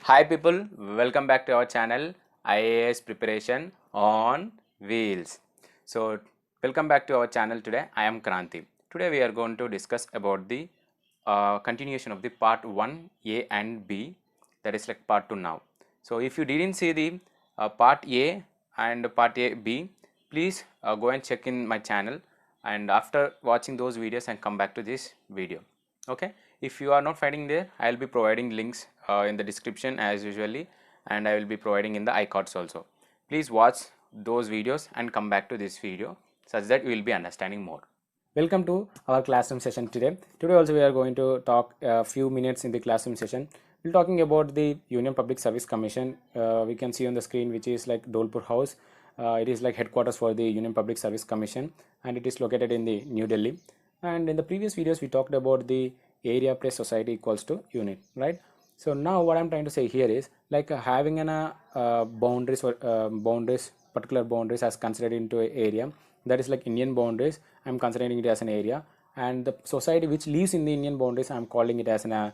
Hi people, welcome back to our channel IAS Preparation on Wheels. So welcome back to our channel today. I am Kranti. Today we are going to discuss about the continuation of the part 1A and B, that is like part 2 now. So if you didn't see the part A and part A B, please go and check in my channel, and after watching those videos and come back to this video. Okay, if you are not finding there, I will be providing links in the description as usually, and I will be providing in the iCards also. Please watch those videos and come back to this video such that you will be understanding more. Welcome to our classroom session today. Today also we are going to talk a few minutes in the classroom session. We're talking about the Union Public Service Commission. We can see on the screen, which is like Dolpur House. It is like headquarters for the Union Public Service Commission, and it is located in the New Delhi. And in the previous videos we talked about the area plus society equals to unit, right? So now what I'm trying to say here is like having an boundaries or particular boundaries as considered into a area, that is like Indian boundaries. I'm considering it as an area, and the society which lives in the Indian boundaries, I'm calling it as an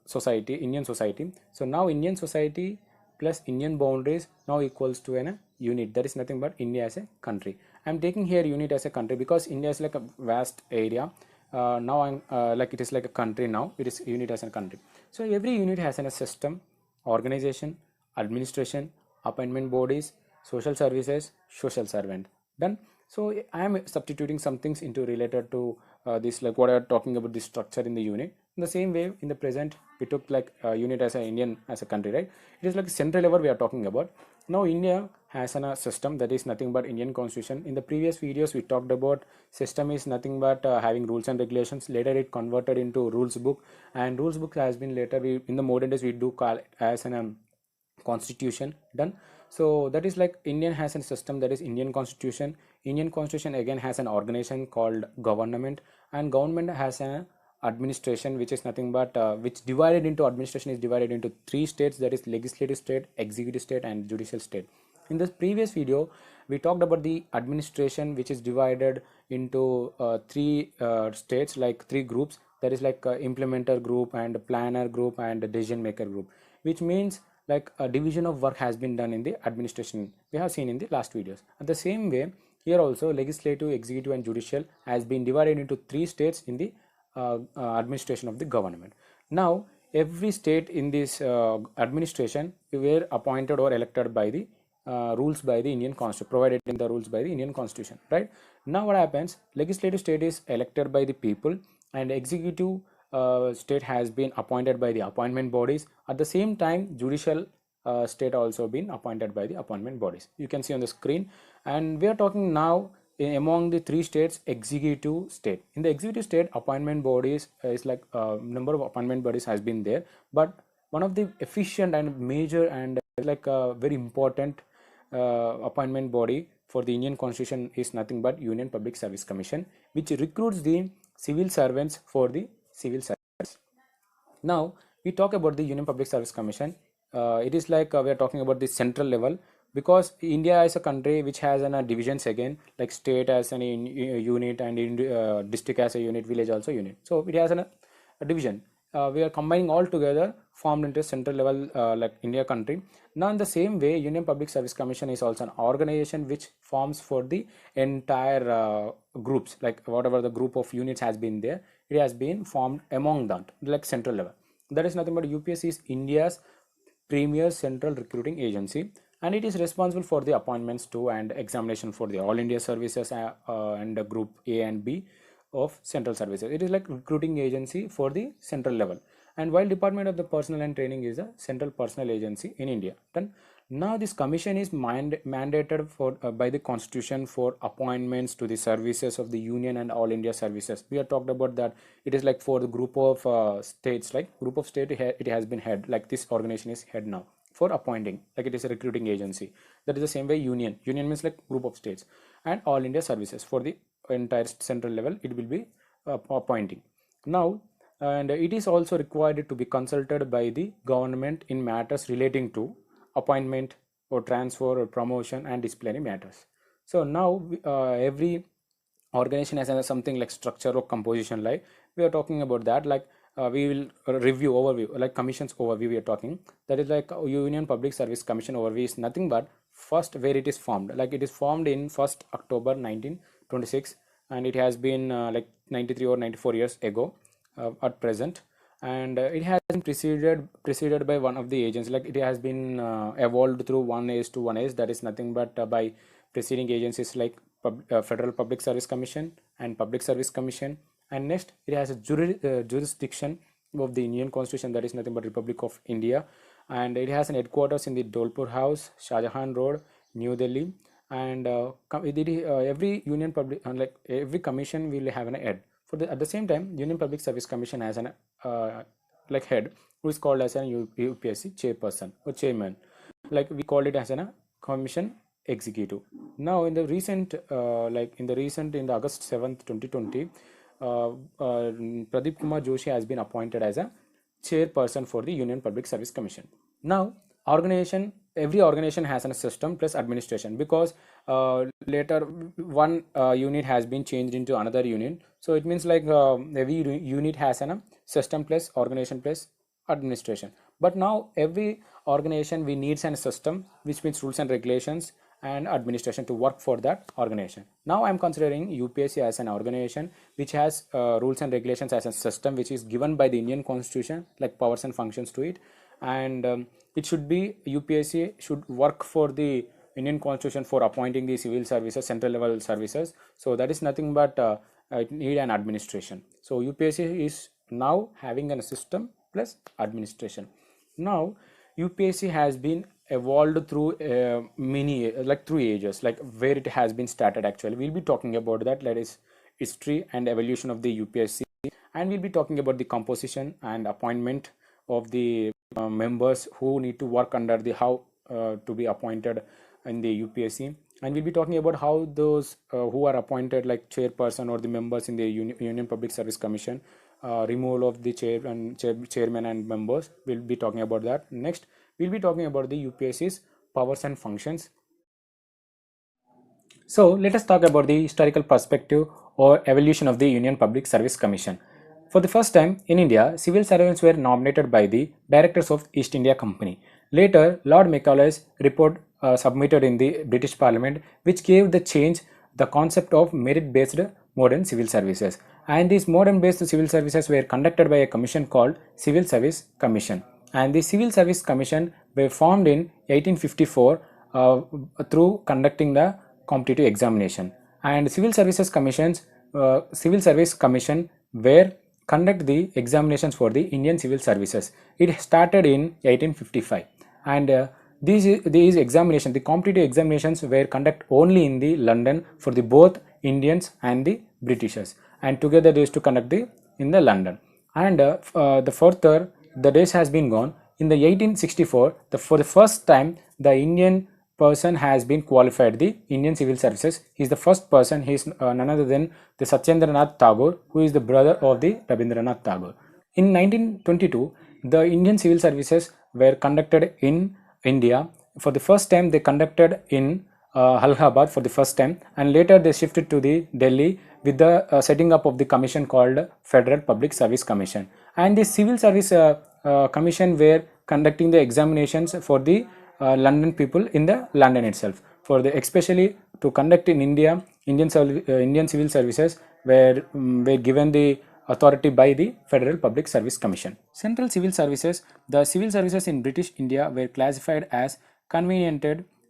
society, Indian society. So now Indian society plus Indian boundaries now equals to an unit, that is nothing but India as a country. I'm taking here unit as a country because India is like a vast area. Now I'm like it is like a country. Now it is unit as a country. So every unit has a system, organization, administration, appointment bodies, social services, social servant. Done. So I am substituting some things into related to this, like what I am talking about, the structure in the unit. In the same way, in the present we took like unit as a Indian as a country, right? It is like central level we are talking about. Now India has a system, that is nothing but Indian constitution. In the previous videos we talked about system is nothing but having rules and regulations. Later it converted into rules book, and rules book has been later we in the modern days we do call it as an constitution. Done. So that is like Indian has a system, that is Indian constitution. Indian constitution again has an organization called government, and government has an administration, which is nothing but which divided into administration is divided into three states, that is legislative state, executive state, and judicial state. In this previous video we talked about the administration, which is divided into three states, like three groups, that is like implementer group and planner group and decision maker group, which means like a division of work has been done in the administration, we have seen in the last videos. At the same way here also legislative, executive, and judicial has been divided into three states in the administration of the government. Now every state in this administration were appointed or elected by the rules by the Indian constitution, provided in the rules by the Indian constitution, right? Now what happens, legislative state is elected by the people, and executive state has been appointed by the appointment bodies. At the same time judicial state also been appointed by the appointment bodies, you can see on the screen. And we are talking now among the three states, executive state. In the executive state, appointment bodies is like number of appointment bodies has been there, but one of the efficient and major and like a very important appointment body for the Indian constitution is nothing but Union Public Service Commission, which recruits the civil servants for the civil service. Now we talk about the Union Public Service Commission. It is like we are talking about the central level, because India is a country which has an divisions again, like state as an unit, and district as a unit, village also unit. So it has a division. We are combining all together, formed into central level like India country. Now in the same way, Union Public Service Commission is also an organization which forms for the entire groups, like whatever the group of units has been there, it has been formed among that, like central level. That is nothing but UPSC is India's premier central recruiting agency, and it is responsible for the appointments to and examination for the all India services and the group A and B of central services. It is like recruiting agency for the central level, and while Department of the Personnel and Training is a central personnel agency in India. Then now this commission is mandated for by the constitution for appointments to the services of the union and all India services. We have talked about that. It is like for the group of states, like group of state, it has been head, like this organization is head now for appointing, like it is a recruiting agency. That is the same way union means like group of states, and all India services for the entire central level it will be appointing. Now and it is also required to be consulted by the government in matters relating to appointment or transfer or promotion and disciplinary matters. So now every organization has something like structure or composition, like we are talking about that, like we will review overview, like commissions overview we are talking. That is like Union Public Service Commission overview is nothing but first where it is formed. Like it is formed in 1st October 1926, and it has been like 93 or 94 years ago at present. And it has been preceded by one of the agents. Like it has been evolved through one age to one age. That is nothing but by preceding agencies like Federal Public Service Commission and Public Service Commission. And next it has a jurisdiction of the Indian Constitution, that is nothing but Republic of India. And it has an headquarters in the Dolpur House, Shahjahan Road, New Delhi. And every union public, like every commission will have an head. At the same time, Union Public Service Commission has an like head, who is called as an UPSC chairperson or chairman. Like we call it as a commission executive. Now in the recent in the August 7th 2020, Pradeep Kumar Joshi has been appointed as a chairperson for the Union Public Service Commission. Now every organization has a system plus administration, because later one unit has been changed into another unit. So it means like every unit has a system plus organization plus administration. But now every organization we needs a system, which means rules and regulations and administration to work for that organization. Now I am considering UPSC as an organization which has rules and regulations as a system which is given by the Indian Constitution, like powers and functions to it. And it should be, UPSC should work for the Indian Constitution for appointing the civil services, central level services. So that is nothing but it need an administration. So UPSC is now having a system plus administration. Now UPSC has been evolved through many, like through ages, like where it has been started. Actually we'll be talking about that, that is history and evolution of the UPSC. And we'll be talking about the composition and appointment of the members who need to work under the how to be appointed in the UPSC. And we'll be talking about how those who are appointed, like chairperson or the members in the Union Public Service Commission, removal of the chairman and members. We'll be talking about that. Next we'll be talking about the UPSC's powers and functions. So let us talk about the historical perspective or evolution of the Union Public Service Commission. For the first time in India, civil servants were nominated by the directors of East India Company. Later, Lord Macaulay's report submitted in the British Parliament, which gave the concept of merit-based modern civil services. And these modern-based civil services were conducted by a commission called Civil Service Commission. And the Civil Service Commission were formed in 1854 through conducting the competitive examination. And Civil Service Commission were conduct the examinations for the Indian civil services. It started in 1855, and these examinations, the competitive examinations, were conducted only in the London for the both Indians and the Britishers, and together they used to conduct in the London. And the further the days has been gone, in the 1864, for the first time the Indian person has been qualified the Indian civil services. He is the first person. He is none other than the Satyendranath Tagore, who is the brother of the Rabindranath Tagore. In 1922, the Indian civil services were conducted in India. For the first time, they conducted in Allahabad for the first time, and later they shifted to the Delhi with the setting up of the commission called Federal Public Service Commission. And the Civil Service Commission were conducting the examinations for the London people in the London itself. For the especially to conduct in India, Indian civil services were given the authority by the Federal Public Service Commission. Central civil services. The civil services in British India were classified as convenient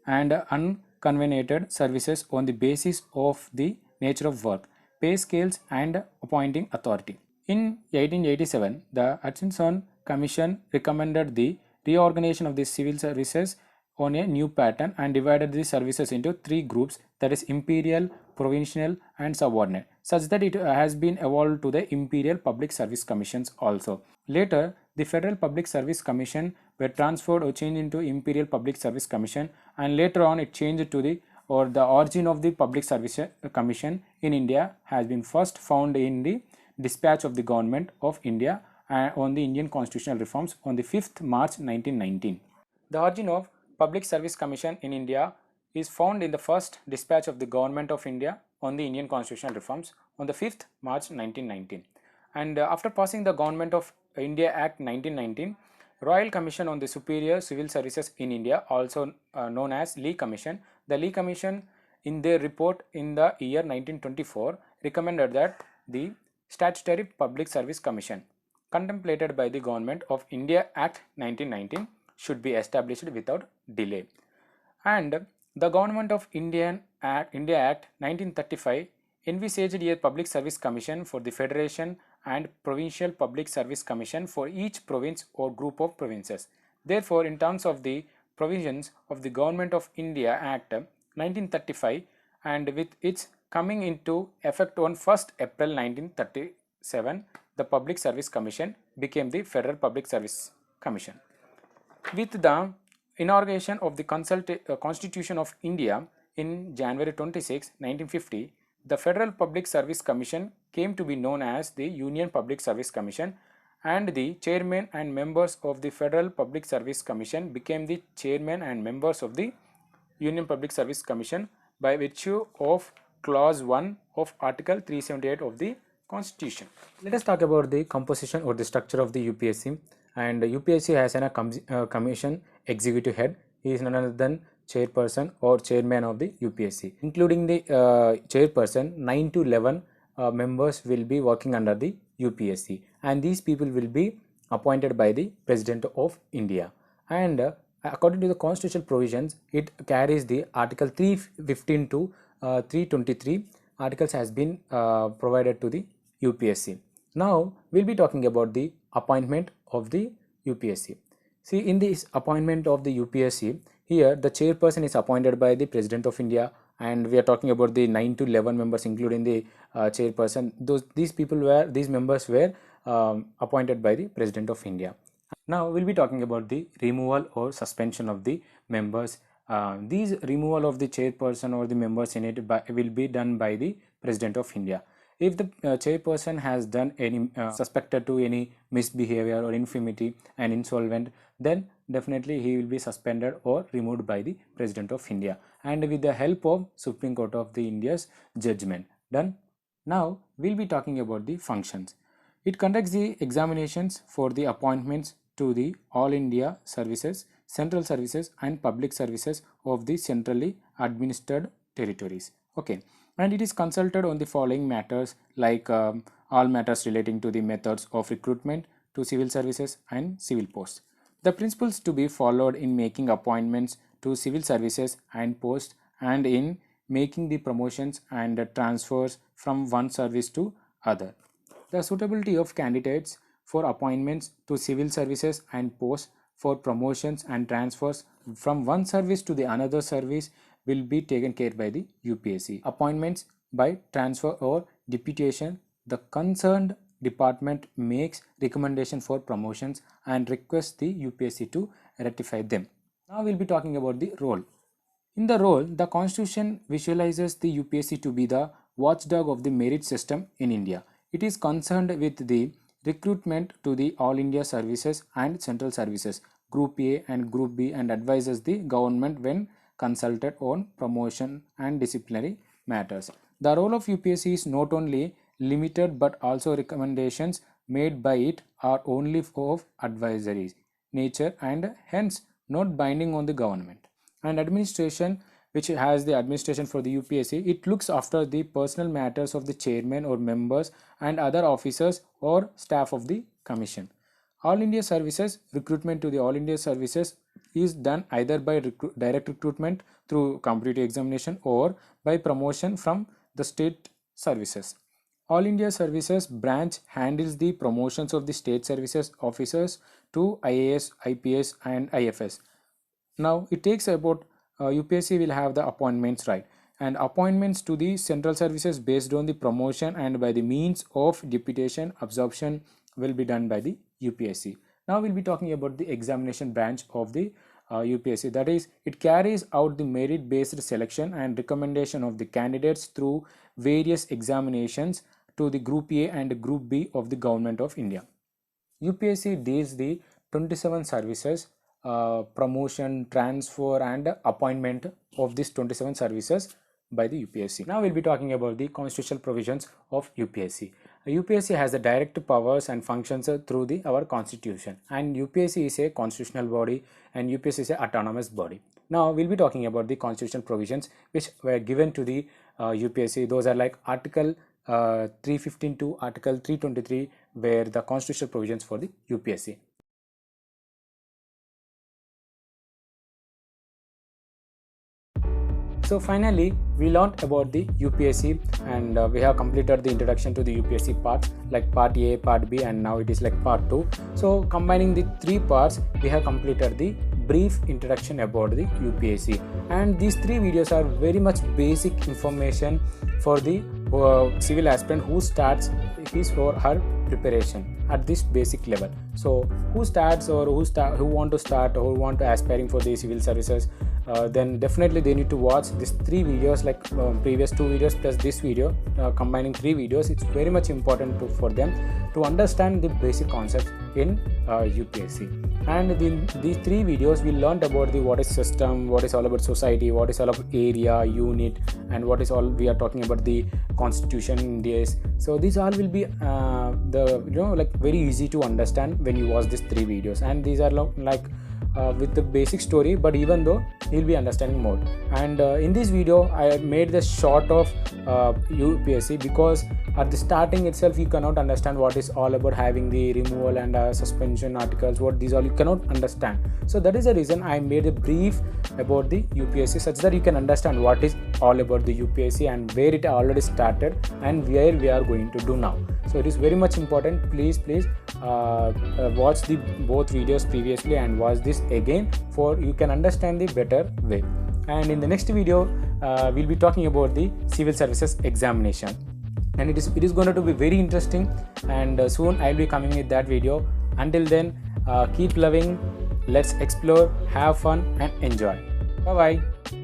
and unconvenient services on the basis of the nature of work, pay scales, and appointing authority. In 1887, the Hutchinson Commission recommended the reorganization of the civil services on a new pattern and divided the services into three groups, that is imperial, provincial, and subordinate, such that it has been evolved to the Imperial Public Service Commissions also. Later, the Federal Public Service Commission were transferred or changed into Imperial Public Service Commission, and later on it changed to the origin of the Public Service Commission in India has been first found in the dispatch of the Government of India on the Indian constitutional reforms on the 5th March 1919. The origin of Public Service Commission in India is found in the first dispatch of the Government of India on the Indian constitutional reforms on the 5th March 1919. And after passing the Government of India Act 1919, Royal Commission on the Superior Civil Services in India, also known as Lee Commission, the Lee Commission in their report in the year 1924 recommended that the Statutory Public Service Commission contemplated by the Government of India Act 1919 should be established without delay. And the Government of India Act 1935 envisaged a Public Service Commission for the Federation and Provincial Public Service Commission for each province or group of provinces. Therefore, in terms of the provisions of the Government of India Act 1935 and with its coming into effect on 1st April 1937, the Public Service Commission became the Federal Public Service Commission. With the inauguration of the Constitution of India in January 26, 1950, the Federal Public Service Commission came to be known as the Union Public Service Commission, and the chairman and members of the Federal Public Service Commission became the chairman and members of the Union Public Service Commission by virtue of Clause 1 of Article 378 of the Constitution. Let us talk about the composition or the structure of the UPSC. And UPSC has a commission executive head. He is none other than chairperson or chairman of the UPSC. Including the chairperson, 9 to 11 members will be working under the UPSC, and these people will be appointed by the President of India. And according to the constitutional provisions, it carries the Article 315 to 323 articles has been provided to the UPSC. Now we'll be talking about the appointment of the UPSC. See, in this appointment of the UPSC, here the chairperson is appointed by the President of India, and we are talking about the 9 to 11 members including the chairperson. These members were appointed by the President of India. Now we'll be talking about the removal or suspension of the members. These removal of the chairperson or the members in it will be done by the President of India. If the chairperson has done any suspected to any misbehavior or infirmity and insolvent, then definitely he will be suspended or removed by the President of India, and with the help of Supreme Court of the India's judgment. Done. Now we'll be talking about the functions. It conducts the examinations for the appointments to the All India Services, Central Services and Public Services of the centrally administered territories. Okay. And it is consulted on the following matters, like all matters relating to the methods of recruitment to civil services and civil posts. The principles to be followed in making appointments to civil services and posts, and in making the promotions and transfers from one service to other. The suitability of candidates for appointments to civil services and posts, for promotions and transfers from one service to the another service, will be taken care by the UPSC. Appointments by transfer or deputation, the concerned department makes recommendation for promotions and requests the UPSC to ratify them. Now we'll be talking about the role. In the role, the Constitution visualizes the UPSC to be the watchdog of the merit system in India. It is concerned with the recruitment to the All India Services and Central Services, Group A and Group B, and advises the government when consulted on promotion and disciplinary matters. The role of UPSC is not only limited but also recommendations made by it are only of advisory nature and hence not binding on the government. And administration, which has the administration for the UPSC, it looks after the personal matters of the chairman or members and other officers or staff of the commission. All India Services, recruitment to the All India Services is done either by direct recruitment through competitive examination or by promotion from the state services. All India Services branch handles the promotions of the state services officers to IAS, IPS and IFS. Now it takes about UPSC will have the appointments right, and appointments to the central services based on the promotion and by the means of deputation absorption will be done by the UPSC. Now we'll be talking about the examination branch of the UPSC, that is, it carries out the merit based selection and recommendation of the candidates through various examinations to the Group A and Group B of the Government of India. UPSC deals the 27 services, promotion, transfer and appointment of these 27 services by the UPSC. Now we'll be talking about the constitutional provisions of UPSC. UPSC has the direct powers and functions through our constitution, and UPSC is a constitutional body and UPSC is an autonomous body. Now we'll be talking about the constitutional provisions which were given to the UPSC. Those are like Article 315 to Article 323 were the constitutional provisions for the UPSC. So finally, we learned about the UPSC, and we have completed the introduction to the UPSC parts like part A, part B, and now it is like part 2. So combining the 3 parts, we have completed the brief introduction about the UPSC, and these 3 videos are very much basic information for the civil aspirant who starts his or her preparation at this basic level. So who starts or who want to start or who want to aspiring for the civil services, then definitely they need to watch these 3 videos, like previous 2 videos plus this video, combining 3 videos. It's very much important for them to understand the basic concepts in UPSC. And in these 3 videos we learned about the what is system, what is all about society, what is all about area, unit, and what is all we are talking about the constitution in this. So these all will be like very easy to understand when you watch these 3 videos, and these are like with the basic story, but even though you'll be understanding more. And in this video I made the short of UPSC because at the starting itself you cannot understand what is all about having the removal and suspension articles, what these all you cannot understand. So that is the reason I made a brief about the UPSC, such that you can understand what is all about the UPSC and where it already started and where we are going to do now. So it is very much important. Please watch the both videos previously and watch this again for you can understand the better way. And in the next video we'll be talking about the civil services examination, and it is going to be very interesting, and soon I'll be coming with that video. Until then, keep loving, let's explore, have fun and enjoy. Bye bye.